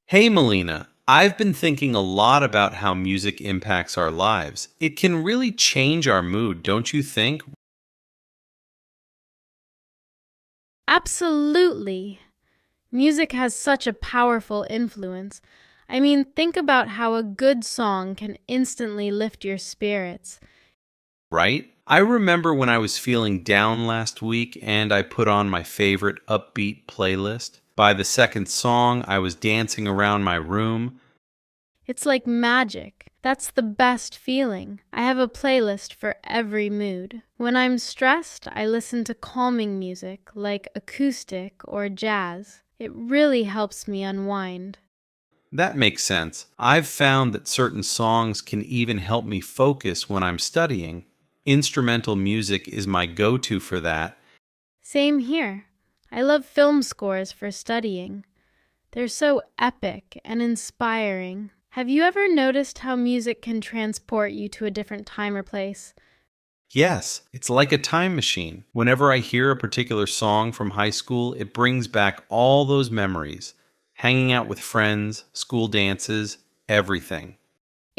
Hey Melina, I've been thinking a lot about how music impacts our lives. It can really change our mood, don't you think? Absolutely. Music has such a powerful influence. Think about how a good song can instantly lift your spirits. Right? I remember when I was feeling down last week and I put on my favorite upbeat playlist. By the second song, I was dancing around my room. It's like magic. That's the best feeling. I have a playlist for every mood. When I'm stressed, I listen to calming music like acoustic or jazz. It really helps me unwind. That makes sense. I've found that certain songs can even help me focus when I'm studying. Instrumental music is my go to for that. Same here. I love film scores for studying. They're so epic and inspiring. Have you ever noticed how music can transport you to a different time or place? Yes, it's like a time machine. Whenever I hear a particular song from high school, it brings back all those memories. Hanging out with friends, school dances, everything.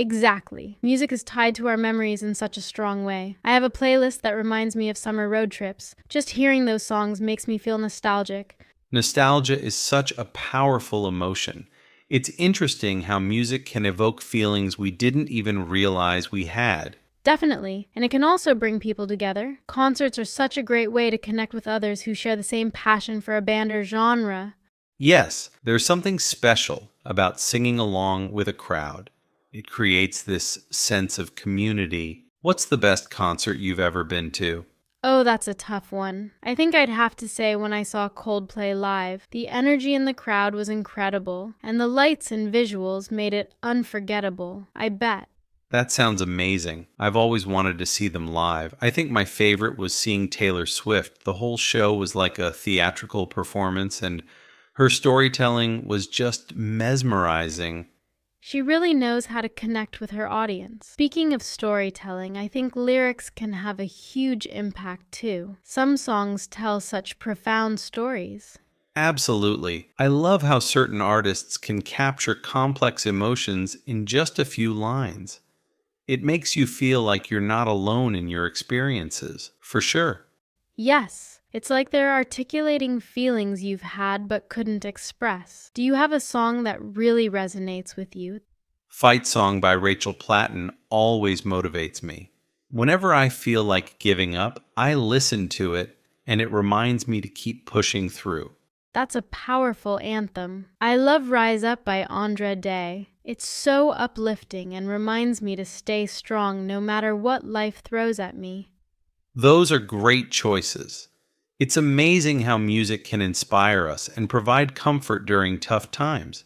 Exactly. Music is tied to our memories in such a strong way. I have a playlist that reminds me of summer road trips. Just hearing those songs makes me feel nostalgic. Nostalgia is such a powerful emotion. It's interesting how music can evoke feelings we didn't even realize we had. Definitely. And it can also bring people together. Concerts are such a great way to connect with others who share the same passion for a band or genre. Yes, there's something special about singing along with a crowd. It creates this sense of community. What's the best concert you've ever been to? Oh, that's a tough one. I think I'd have to say when I saw Coldplay live, the energy in the crowd was incredible, and the lights and visuals made it unforgettable, I bet. That sounds amazing. I've always wanted to see them live. I think my favorite was seeing Taylor Swift. The whole show was like a theatrical performance, and her storytelling was just mesmerizing. She really knows how to connect with her audience. Speaking of storytelling, I think lyrics can have a huge impact too. Some songs tell such profound stories. Absolutely. I love how certain artists can capture complex emotions in just a few lines. It makes you feel like you're not alone in your experiences, for sure. Yes, it's like they're articulating feelings you've had but couldn't express. Do you have a song that really resonates with you? Fight Song by Rachel Platten always motivates me. Whenever I feel like giving up, I listen to it and it reminds me to keep pushing through. That's a powerful anthem. I love Rise Up by Andra Day. It's so uplifting and reminds me to stay strong no matter what life throws at me. Those are great choices. It's amazing how music can inspire us and provide comfort during tough times.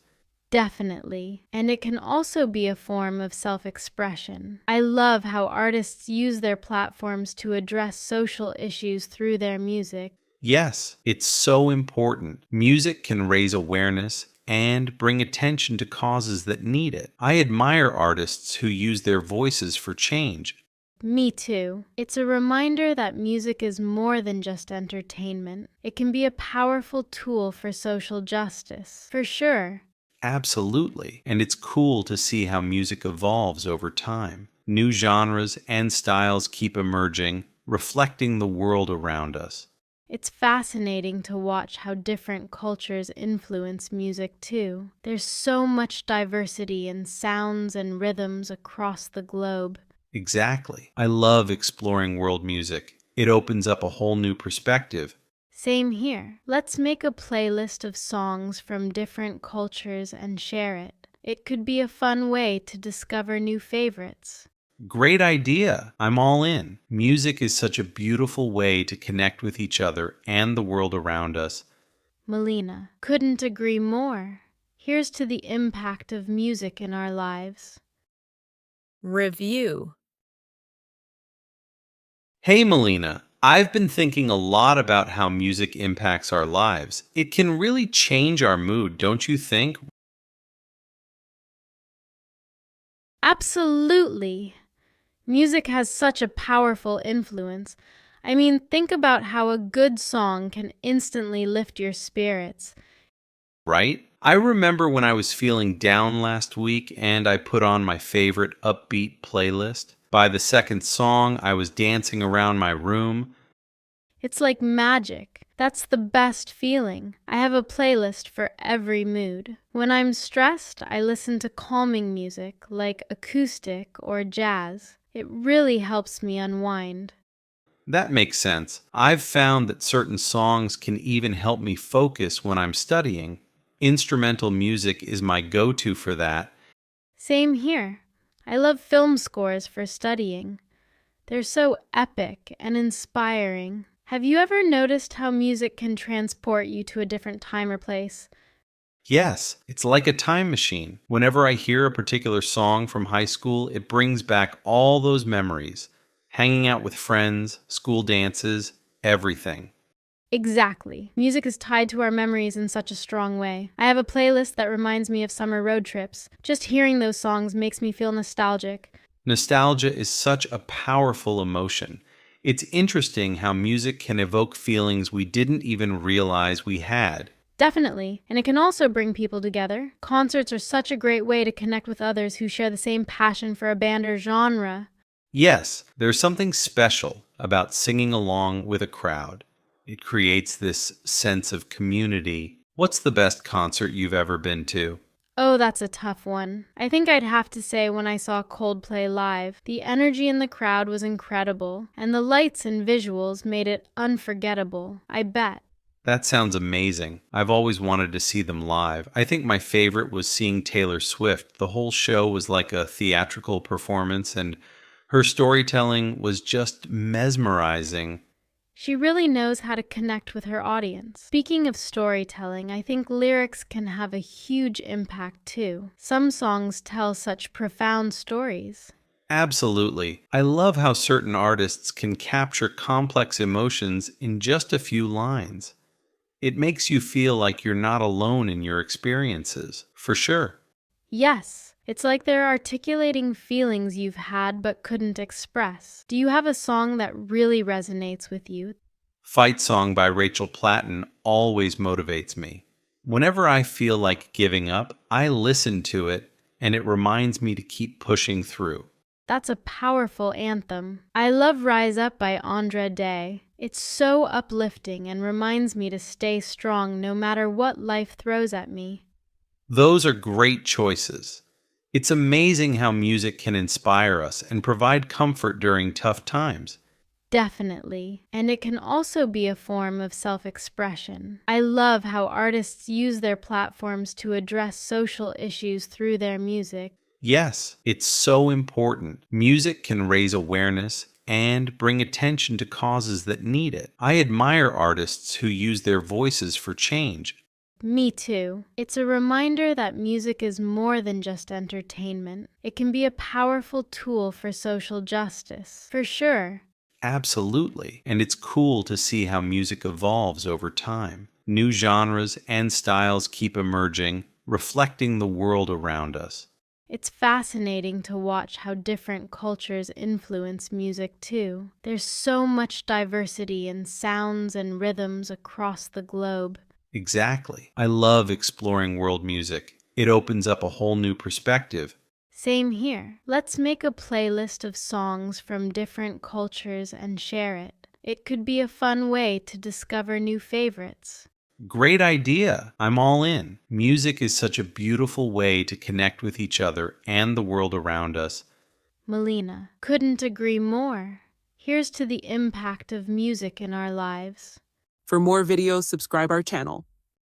Definitely. And it can also be a form of self expression. I love how artists use their platforms to address social issues through their music. Yes, it's so important. Music can raise awareness and bring attention to causes that need it. I admire artists who use their voices for change. Me too. It's a reminder that music is more than just entertainment. It can be a powerful tool for social justice, for sure. Absolutely. And it's cool to see how music evolves over time. New genres and styles keep emerging, reflecting the world around us. It's fascinating to watch how different cultures influence music too. There's so much diversity in sounds and rhythms across the globe. Exactly. I love exploring world music. It opens up a whole new perspective. Same here. Let's make a playlist of songs from different cultures and share it. It could be a fun way to discover new favorites. Great idea. I'm all in. Music is such a beautiful way to connect with each other and the world around us. Melina, couldn't agree more. Here's to the impact of music in our lives. Review. Hey Melina, I've been thinking a lot about how music impacts our lives. It can really change our mood, don't you think? Absolutely. Music has such a powerful influence. Think about how a good song can instantly lift your spirits. Right? I remember when I was feeling down last week and I put on my favorite upbeat playlist. By the second song, I was dancing around my room. It's like magic. That's the best feeling. I have a playlist for every mood. When I'm stressed, I listen to calming music like acoustic or jazz. It really helps me unwind. That makes sense. I've found that certain songs can even help me focus when I'm studying. Instrumental music is my go to for that. Same here. I love film scores for studying. They're so epic and inspiring. Have you ever noticed how music can transport you to a different time or place? Yes, it's like a time machine. Whenever I hear a particular song from high school, it brings back all those memories. Hanging out with friends, school dances, everything. Exactly. Music is tied to our memories in such a strong way. I have a playlist that reminds me of summer road trips. Just hearing those songs makes me feel nostalgic. Nostalgia is such a powerful emotion. It's interesting how music can evoke feelings we didn't even realize we had. Definitely. And it can also bring people together. Concerts are such a great way to connect with others who share the same passion for a band or genre. Yes, there's something special about singing along with a crowd. It creates this sense of community. What's the best concert you've ever been to? Oh, that's a tough one. I think I'd have to say when I saw Coldplay live. The energy in the crowd was incredible, and the lights and visuals made it unforgettable, I bet. That sounds amazing. I've always wanted to see them live. I think my favorite was seeing Taylor Swift. The whole show was like a theatrical performance, and her storytelling was just mesmerizing. She really knows how to connect with her audience. Speaking of storytelling, I think lyrics can have a huge impact too. Some songs tell such profound stories. Absolutely. I love how certain artists can capture complex emotions in just a few lines. It makes you feel like you're not alone in your experiences, for sure. Yes, it's like they're articulating feelings you've had but couldn't express. Do you have a song that really resonates with you? Fight Song by Rachel Platten always motivates me. Whenever I feel like giving up, I listen to it and it reminds me to keep pushing through. That's a powerful anthem. I love Rise Up by Andra Day. It's so uplifting and reminds me to stay strong no matter what life throws at me. Those are great choices. It's amazing how music can inspire us and provide comfort during tough times. Definitely. And it can also be a form of self-expression. I love how artists use their platforms to address social issues through their music. Yes, it's so important. Music can raise awareness and bring attention to causes that need it. I admire artists who use their voices for change. Me too. It's a reminder that music is more than just entertainment. It can be a powerful tool for social justice, for sure. Absolutely. And it's cool to see how music evolves over time. New genres and styles keep emerging, reflecting the world around us. It's fascinating to watch how different cultures influence music too. There's so much diversity in sounds and rhythms across the globe. Exactly. I love exploring world music. It opens up a whole new perspective. Same here. Let's make a playlist of songs from different cultures and share it. It could be a fun way to discover new favorites. Great idea. I'm all in. Music is such a beautiful way to connect with each other and the world around us. Melina, couldn't agree more. Here's to the impact of music in our lives. For more videos, subscribe our channel.